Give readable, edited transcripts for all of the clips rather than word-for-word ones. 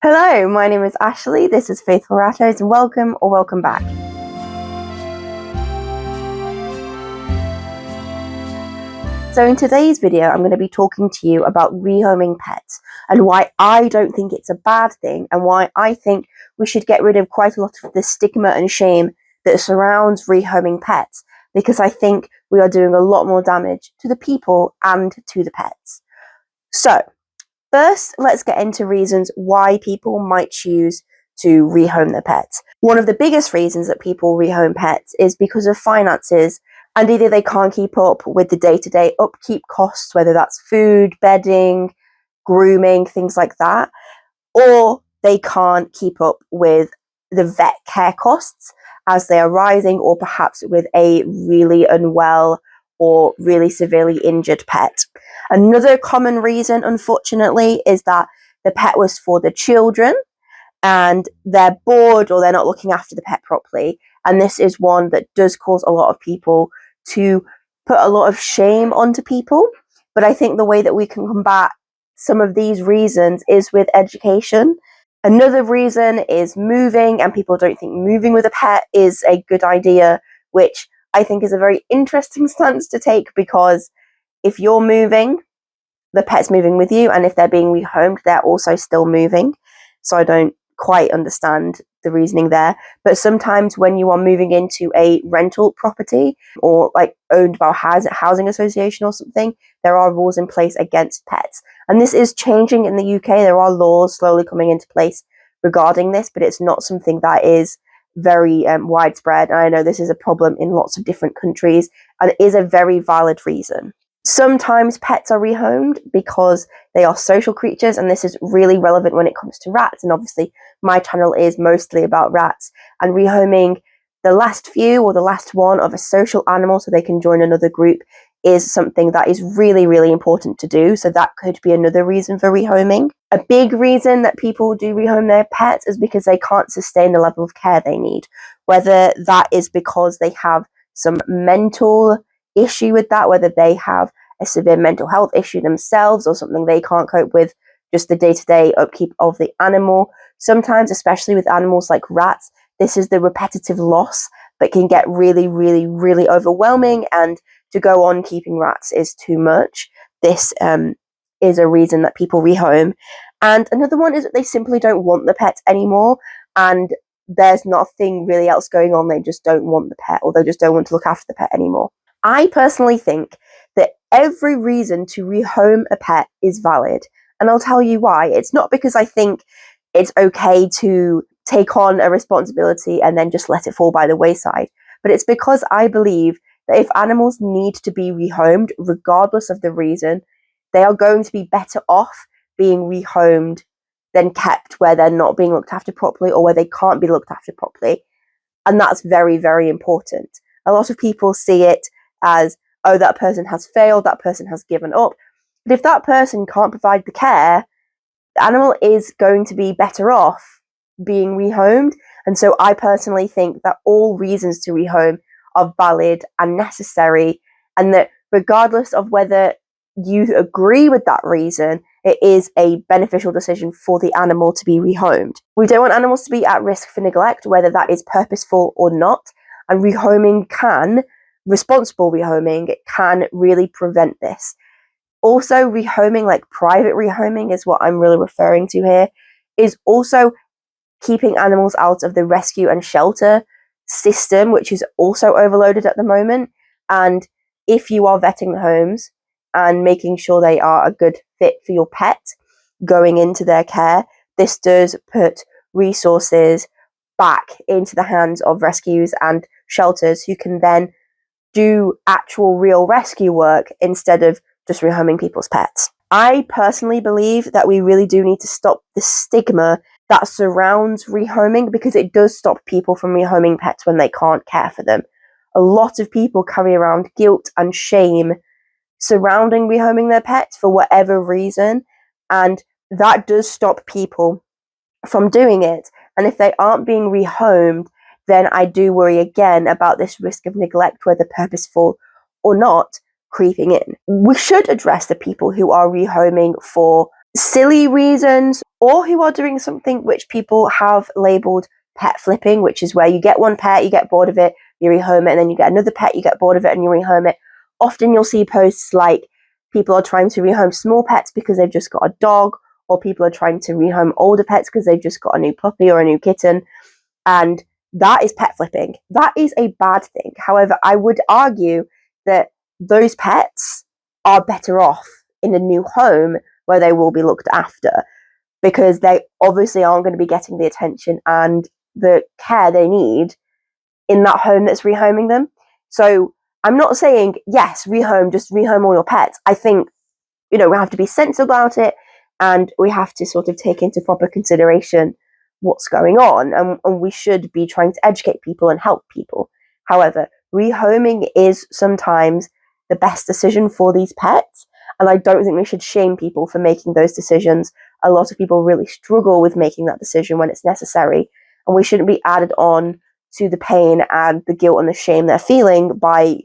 Hello, my name is Ashley, this is Faithful Rattos, and welcome or welcome back. So in today's video, I'm going to be talking to you about rehoming pets and why I don't think it's a bad thing and why I think we should get rid of quite a lot of the stigma and shame that surrounds rehoming pets, because I think we are doing a lot more damage to the people and to the pets. So, first, let's get into reasons why people might choose to rehome their pets. One of the biggest reasons that people rehome pets is because of finances, and either they can't keep up with the day-to-day upkeep costs, whether that's food, bedding, grooming, things like that, or they can't keep up with the vet care costs as they are rising, or perhaps with a really unwell or really severely injured pet. Another common reason, unfortunately, is that the pet was for the children and they're bored or they're not looking after the pet properly. And this is one that does cause a lot of people to put a lot of shame onto people. But I think the way that we can combat some of these reasons is with education. Another reason is moving, and people don't think moving with a pet is a good idea, which I think is a very interesting stance to take, because if you're moving, the pet's moving with you, and if they're being rehomed, they're also still moving. So I don't quite understand the reasoning there. But sometimes when you are moving into a rental property or like owned by a housing association or something, there are rules in place against pets. And this is changing in the UK. There are laws slowly coming into place regarding this, but it's not something that is very widespread. And I know this is a problem in lots of different countries, and it is a very valid reason. Sometimes pets are rehomed because they are social creatures, and this is really relevant when it comes to rats. And obviously, my channel is mostly about rats, and rehoming the last few or the last one of a social animal so they can join another group is something that is really, really important to do. So that could be another reason for rehoming. A big reason that people do rehome their pets is because they can't sustain the level of care they need, whether that is because they have some mental issue with that, whether they have a severe mental health issue themselves or something they can't cope with, just the day-to-day upkeep of the animal. Sometimes, especially with animals like rats, this is the repetitive loss that can get really, really, really overwhelming, and to go on keeping rats is too much. This is a reason that people rehome. And another one is that they simply don't want the pet anymore, and there's nothing really else going on. They just don't want the pet, or they just don't want to look after the pet anymore. I personally think that every reason to rehome a pet is valid, and I'll tell you why. It's not because I think it's okay to take on a responsibility and then just let it fall by the wayside, but it's because I believe that if animals need to be rehomed, regardless of the reason, they are going to be better off being rehomed than kept where they're not being looked after properly or where they can't be looked after properly. And that's very, very important. A lot of people see it as, oh, that person has failed, that person has given up. But if that person can't provide the care, the animal is going to be better off being rehomed. And so I personally think that all reasons to rehome are valid and necessary, and that regardless of whether you agree with that reason, it is a beneficial decision for the animal to be rehomed. We don't want animals to be at risk for neglect, whether that is purposeful or not, and responsible rehoming can really prevent this. Also, rehoming, like private rehoming is what I'm really referring to here, is also keeping animals out of the rescue and shelter system, which is also overloaded at the moment. And if you are vetting the homes and making sure they are a good fit for your pet going into their care, this does put resources back into the hands of rescues and shelters who can then do actual real rescue work instead of just rehoming people's pets. I personally believe that we really do need to stop the stigma that surrounds rehoming, because it does stop people from rehoming pets when they can't care for them. A lot of people carry around guilt and shame surrounding rehoming their pets for whatever reason, and that does stop people from doing it. And if they aren't being rehomed, then I do worry again about this risk of neglect, whether purposeful or not, creeping in. We should address the people who are rehoming for silly reasons, or who are doing something which people have labelled pet flipping, which is where you get one pet, you get bored of it, you rehome it, and then you get another pet, you get bored of it, and you rehome it. Often you'll see posts like people are trying to rehome small pets because they've just got a dog, or people are trying to rehome older pets because they've just got a new puppy or a new kitten, and that is pet flipping. That is a bad thing. However, I would argue that those pets are better off in a new home where they will be looked after, because they obviously aren't going to be getting the attention and the care they need in that home that's rehoming them. So I'm not saying, yes, just rehome all your pets. I think, we have to be sensible about it, and we have to sort of take into proper consideration what's going on, and we should be trying to educate people and help people. However, rehoming is sometimes the best decision for these pets, and I don't think we should shame people for making those decisions. A lot of people really struggle with making that decision when it's necessary, and we shouldn't be added on to the pain and the guilt and the shame they're feeling by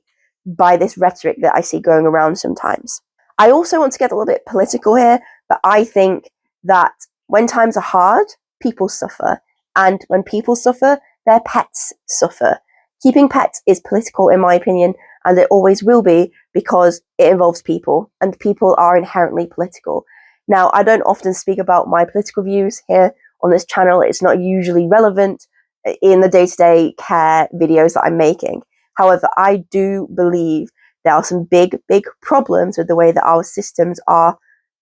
this rhetoric that I see going around sometimes. I also want to get a little bit political here, but I think that when times are hard, people suffer. And when people suffer, their pets suffer. Keeping pets is political, in my opinion, and it always will be, because it involves people, and people are inherently political. Now, I don't often speak about my political views here on this channel. It's not usually relevant in the day-to-day care videos that I'm making. However, I do believe there are some big problems with the way that our systems are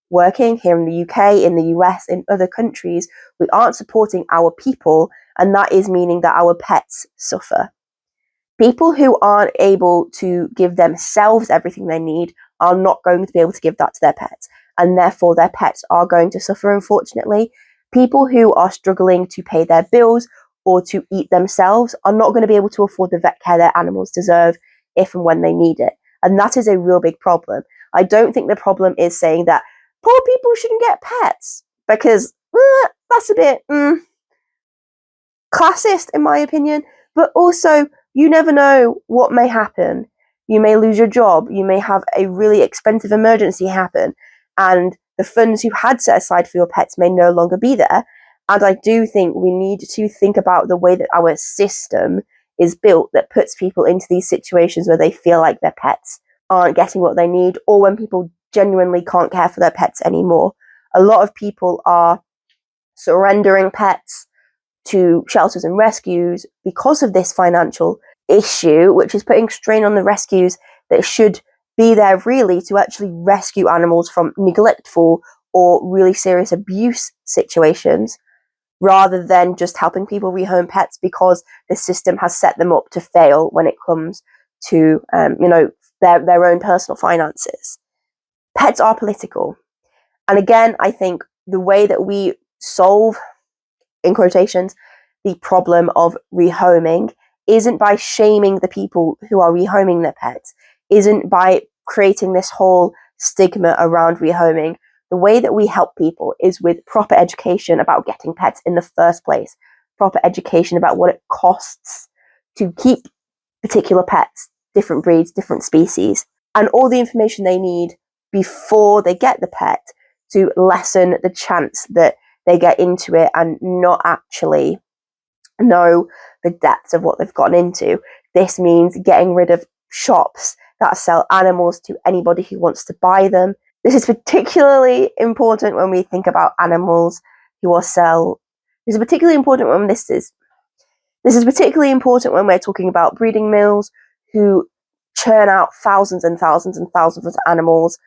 working here in the UK, in the US, in other countries. We aren't supporting our people, and that is meaning that our pets suffer. People who aren't able to give themselves everything they need are not going to be able to give that to their pets, and therefore their pets are going to suffer, unfortunately. People who are struggling to pay their bills or to eat themselves are not going to be able to afford the vet care their animals deserve if and when they need it. And that is a real big problem. I don't think the problem is saying that poor people shouldn't get pets, because that's a bit classist, in my opinion. But also, you never know what may happen. You may lose your job. You may have a really expensive emergency happen, and the funds you had set aside for your pets may no longer be there. And I do think we need to think about the way that our system is built that puts people into these situations where they feel like their pets aren't getting what they need, or when people genuinely can't care for their pets anymore. A lot of people are surrendering pets to shelters and rescues because of this financial issue, which is putting strain on the rescues that should be there really to actually rescue animals from neglectful or really serious abuse situations, rather than just helping people rehome pets because the system has set them up to fail when it comes to their own personal finances. Pets are political. And again, I think the way that we solve, in quotations, the problem of rehoming isn't by shaming the people who are rehoming their pets, isn't by creating this whole stigma around rehoming. The way that we help people is with proper education about getting pets in the first place, proper education about what it costs to keep particular pets, different breeds, different species, and all the information they need before they get the pet to lessen the chance that they get into it and not actually know the depths of what they've gotten into. This means getting rid of shops that sell animals to anybody who wants to buy them. This is particularly important when we think about animals who are sold. This is particularly important when we're talking about breeding mills who churn out thousands and thousands and thousands of animals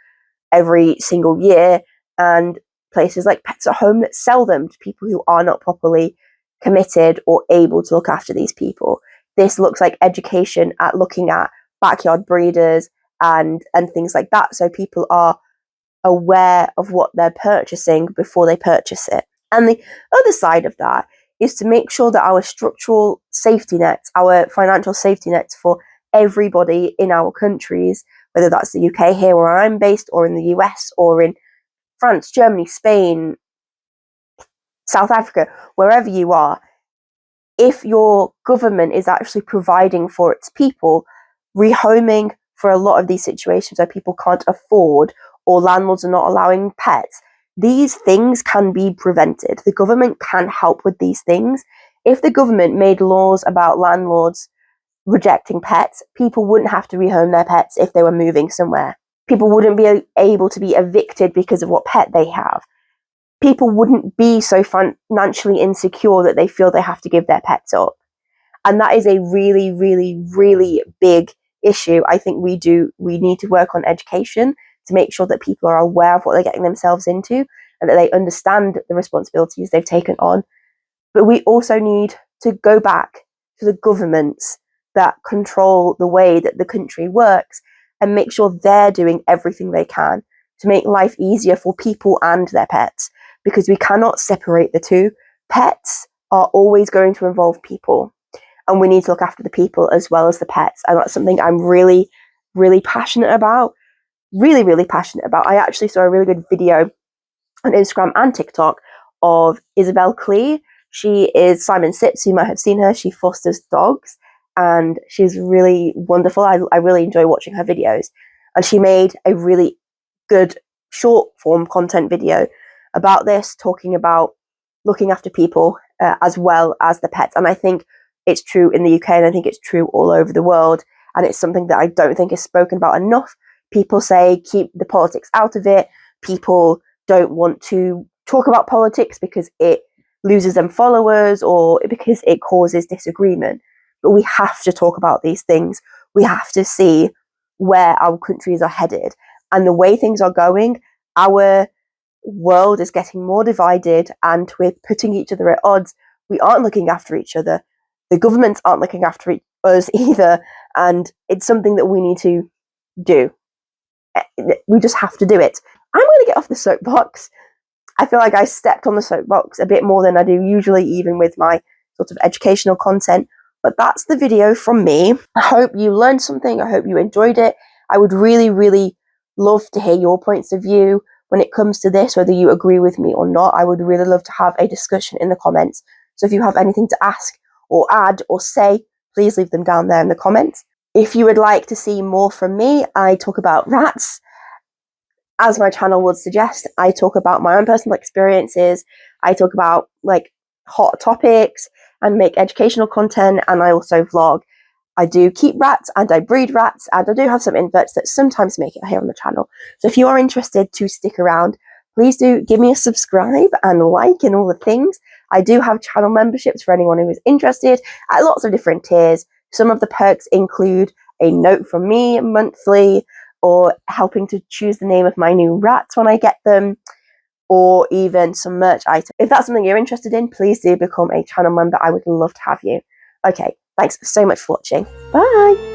every single year, and places like Pets at Home that sell them to people who are not properly committed or able to look after these people. This looks like education at looking at backyard breeders and things like that, so people are aware of what they're purchasing before they purchase it. And the other side of that is to make sure that our structural safety nets, our financial safety nets for everybody in our countries, whether that's the UK here where I'm based, or in the US, or in France, Germany, Spain, South Africa, wherever you are, if your government is actually providing for its people, rehoming for a lot of these situations where people can't afford or landlords are not allowing pets, these things can be prevented. The government can help with these things. If the government made laws about landlords rejecting pets, people wouldn't have to rehome their pets if they were moving somewhere. People wouldn't be able to be evicted because of what pet they have. People wouldn't be so financially insecure that they feel they have to give their pets up. And that is a really, really, really big issue. I think we need to work on education to make sure that people are aware of what they're getting themselves into and that they understand the responsibilities they've taken on. But we also need to go back to the governments that control the way that the country works and make sure they're doing everything they can to make life easier for people and their pets, because we cannot separate the two. Pets are always going to involve people, and we need to look after the people as well as the pets. And that's something I'm really, really passionate about. Really, really passionate about. I actually saw a really good video on Instagram and TikTok of Isabel Clee. She is Simon Sips, you might have seen her. She fosters dogs and she's really wonderful. I really enjoy watching her videos. And she made a really good short form content video about this, talking about looking after people as well as the pets. And I think it's true in the UK, and I think it's true all over the world. And it's something that I don't think is spoken about enough. People say keep the politics out of it. People don't want to talk about politics because it loses them followers or because it causes disagreement. But we have to talk about these things. We have to see where our countries are headed. And the way things are going, our world is getting more divided and we're putting each other at odds. We aren't looking after each other. The governments aren't looking after us either. And it's something that we need to do. We just have to do it. I'm going to get off the soapbox. I feel like I stepped on the soapbox a bit more than I do usually, even with my sort of educational content. But that's the video from me. I hope you learned something. I hope you enjoyed it. I would really, really love to hear your points of view when it comes to this, whether you agree with me or not. I would really love to have a discussion in the comments. So if you have anything to ask or add or say, please leave them down there in the comments. If you would like to see more from me, I talk about rats. As my channel would suggest, I talk about my own personal experiences. I talk about like hot topics and make educational content, and I also vlog. I do keep rats and I breed rats, and I do have some inverts that sometimes make it here on the channel. So if you are interested to stick around, please do give me a subscribe and like and all the things. I do have channel memberships for anyone who is interested at lots of different tiers. Some of the perks include a note from me monthly, or helping to choose the name of my new rats when I get them, or even some merch items. If that's something you're interested in, please do become a channel member. I would love to have you. Okay, thanks so much for watching. Bye!